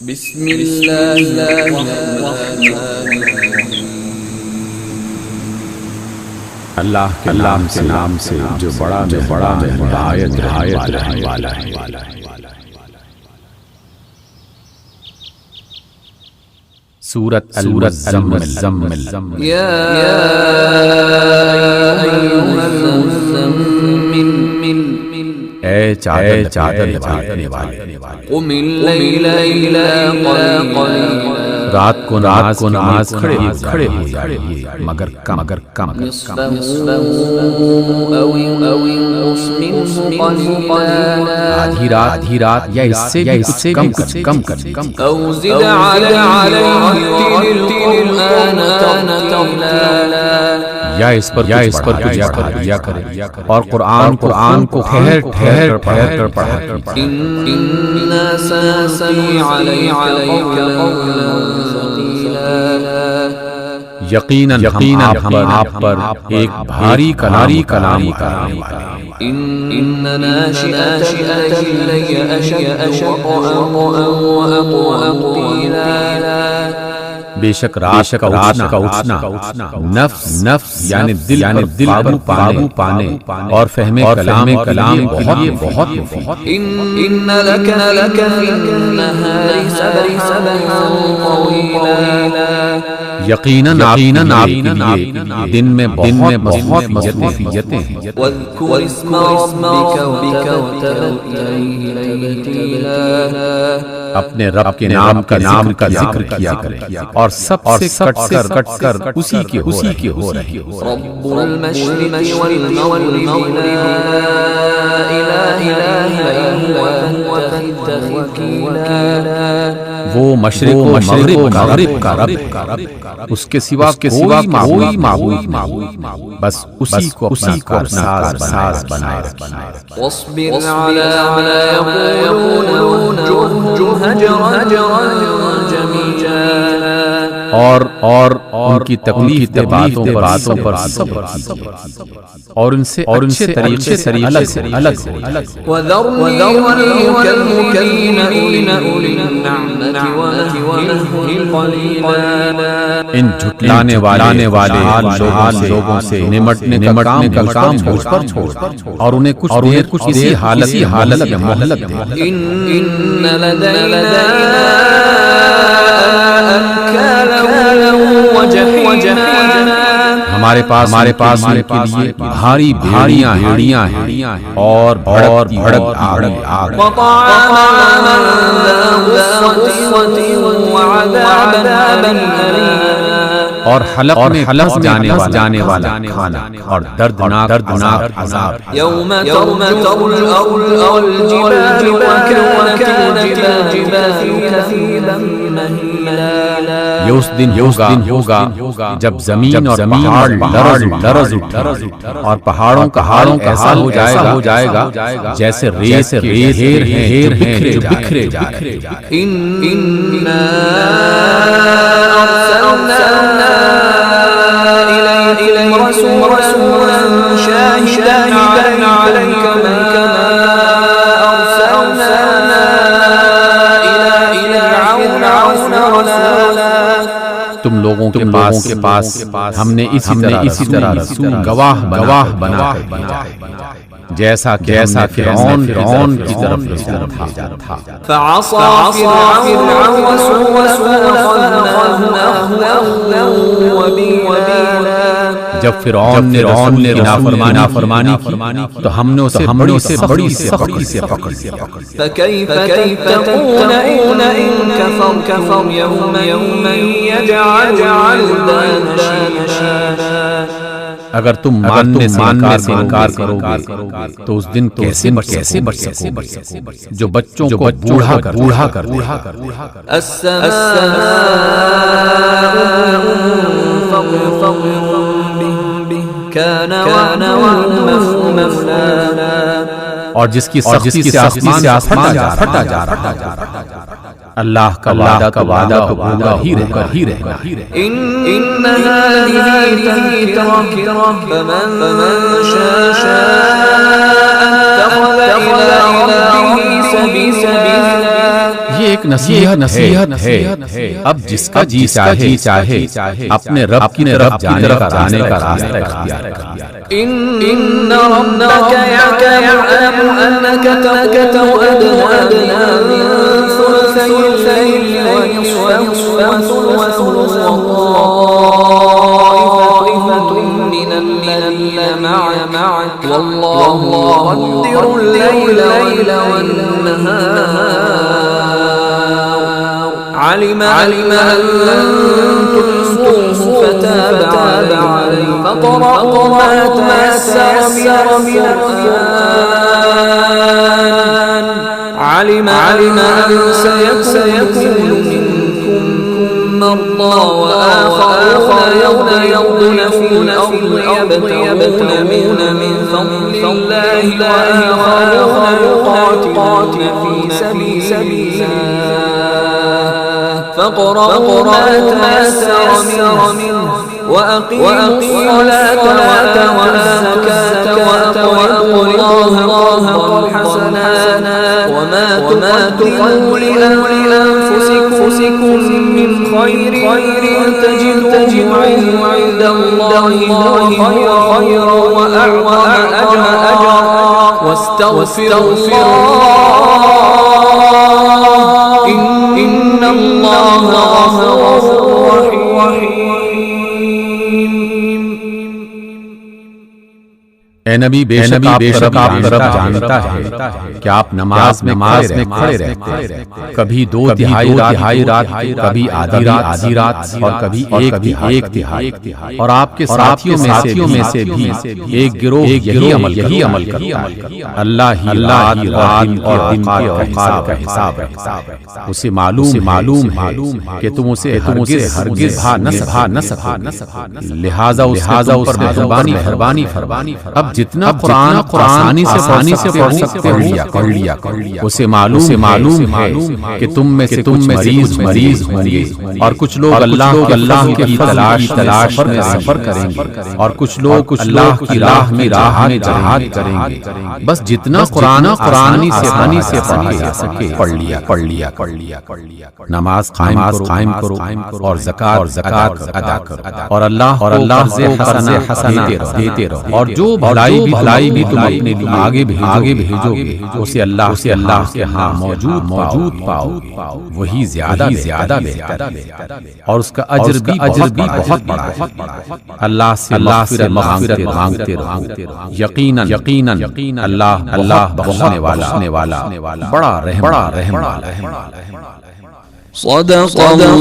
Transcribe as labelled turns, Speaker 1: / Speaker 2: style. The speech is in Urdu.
Speaker 1: بسم اللہ الرحمن الرحیم۔
Speaker 2: اللہ کے نام سے جو بڑا نہایت رحم والا ہے۔ سورۃ المزمل۔
Speaker 1: یا ایھا المزمل،
Speaker 2: اے چادر لپیٹنے والے،
Speaker 1: قم اللیل الا قلیلا،
Speaker 2: رات کو نماز کھڑے ہو جائیے مگر کم
Speaker 1: نصفہ او انقص منہ قلیلا،
Speaker 2: آدھی رات یا اس سے کم کر،
Speaker 1: او زد علیہ القرآن ترتیلا،
Speaker 2: یا اس پر کچھ بڑھا دیا کرے اور قرآن کو ٹھہر کر پڑھا کرے۔
Speaker 1: انا سنلقی علیک قولا ثقیلا،
Speaker 2: یقیناً ہم آپ پر ایک بھاری کلام اتارنے والے ہیں۔
Speaker 1: ان ناشئة الليل اشد وطئا واقوم قیلا،
Speaker 2: بے شک رات کا اٹھنا نفس یعنی دل قابو پانے اور فہم کلام بہت مفید۔
Speaker 1: ان لك في النهار سبحا طويلا،
Speaker 2: یقیناً آپ کے لیے دن میں بہت مصروفیتیں ہیں۔
Speaker 1: واذكر اسم ربك وتبتل إليه تبتیلا،
Speaker 2: اپنے رب کے نام کا ذکر کیا کریں اور سب سے کٹ کر اسی کے ہو رہے۔
Speaker 1: رب المشرق والمغرب لا إله إلا هو فاتخذه وكيلا،
Speaker 2: وہ مشرق و مغرب کا رب، اس کے سوا کوئی معبود بس اسی کو اپنا ساز بنائے رکھیں۔
Speaker 1: واصبر على ما يقولون واهجرهم هجرا جميلا،
Speaker 2: اور ان کی تکلیف باتوں پر صبر اور ان سے اچھے طریقے سے الگ
Speaker 1: وذرني والمكذبين أولي النعمة ومهلهم قليلا،
Speaker 2: ان جھٹلانے والے لوگوں سے نمٹنے کا کام مجھ پر چھوڑ اور انہیں کچھ اسی حالت میں مہلت دے۔
Speaker 1: ان لدينا انكالا وجحيما،
Speaker 2: ہمارے پاس ان کے لیے بھاری ہیڑیاں ہیں اور بھڑک آگ،
Speaker 1: وطعاما ذا غصة وعذابا أليما،
Speaker 2: اور حلق میں جانے والا کھانا اور دردناک عذاب۔
Speaker 1: يوم ترجف الأرض والجبال وكانت الجبال كثيبا مهيلا،
Speaker 2: یہ اس دن ہوگا جب زمین اور پہاڑ لرز اٹھے اور پہاڑوں کا حال ایسا ہو جائے گا جیسے ریت کے ڈھیر ہیں جو بکھرے جا رہے ہیں۔
Speaker 1: إنا أرسلنا إليكم رسولا شاهدا عليكم كما أرسلنا إلى فرعون رسولا،
Speaker 2: تم لوگوں کے پاس ہم نے اسی طرح رسول گواہ بنا کر بھیجا ہے جیسا فرعون کی طرف رسول تھا۔
Speaker 1: فعصى فرعون رسوله فأخذناه وبيلا،
Speaker 2: جب فرعون نے رسول کی نافرمانی کی تو ہم نے اسے بڑی سختی سے پکڑ لیا۔
Speaker 1: فكيف تتقون إن كفرتم يوما يجعل الولدان شيبا،
Speaker 2: اگر تم ماننے سے انکار کرو گے تو اس دن کیسے بچ سکو گے جو بچوں کو بوڑھا کر دے۔
Speaker 1: السماء به كان وعده مفعولا،
Speaker 2: اور جس کی سختی سے آسمان پھٹا جا رہا ہے، اللہ کا وعدہ تو پورا ہی رہنا۔
Speaker 1: ان هذه تذكرة فمن شاء اتخذ إلى ربه
Speaker 2: یہ ایک نصیحت ہے اب جس کا جی چاہے اپنے رب کی طرف جانے کا راستہ اختیار کرے۔
Speaker 1: إن ربك يعلم أنك تقطع أدنى من ثلثي الليل ونصفه وثلثه وطائفة من الذين معك والله يقدر الليل والنهار علم أن لن تحصوه فتاب عليكم فاقرؤوا ما تيسر من القرآن علم أن سيكون منكم مرضى وآخرون يضربون في الأرض يبتغون من فضل الله وآخرون يقاتلون في سبيل الله فاقرؤوا ما تيسر منه وأقيموا الصلاة وآتوا الزكاة وأقرضوا الله قرضا حسنا وما تقدموا لأنفسكم من خير تجدوه عند الله خيرا وأعظم أجرا واستغفروا الله إن الله غفور رحيم۔
Speaker 2: اے نبی بے شک آپ طرف جانتا ہے کہ آپ نماز میں کھڑے رہتے ہیں، کبھی 2/3 رات، کبھی آدھی رات اور کبھی 1/3، اور آپ کے ساتھیوں میں سے بھی ایک گروہ یہی عمل کرتا ہے۔ اللہ ہی رات اور دن کے اوقات کا حساب ہے، اسے معلوم ہے کہ تم اسے ہرگز بھا نہ سکو، لہذا اس پر مہربانی فرمانی۔ اب جتنا قرآن آسانی سے پڑھ سکتے ہو پڑھ لیا، اسے معلوم ہے کہ تم میں سے مریض ہوں گے، اور کچھ لوگ اللہ کی تلاش میں سفر کریں گے، اور کچھ لوگ اللہ کی راہ میں جہاد کریں گے۔ بس جتنا قرآن آسانی سے پڑھا جا سکے پڑھ لیا۔ نماز قائم کرو اور زکات ادا کرو، اور اللہ سے حسنہ دیتے رہو، اور جو بھلائی بھی تم اپنے لیے آگے بھیجو گے اسے اللہ کے ہاں موجود پاؤ، وہی زیادہ بہتر، اور اس کا اجر بھی بہت بڑا ہے۔ اللہ سے مغفرت مانگتے رہو، یقیناً اللہ بخشنے والا بڑا رحم والا ہے۔
Speaker 1: صدق اللہ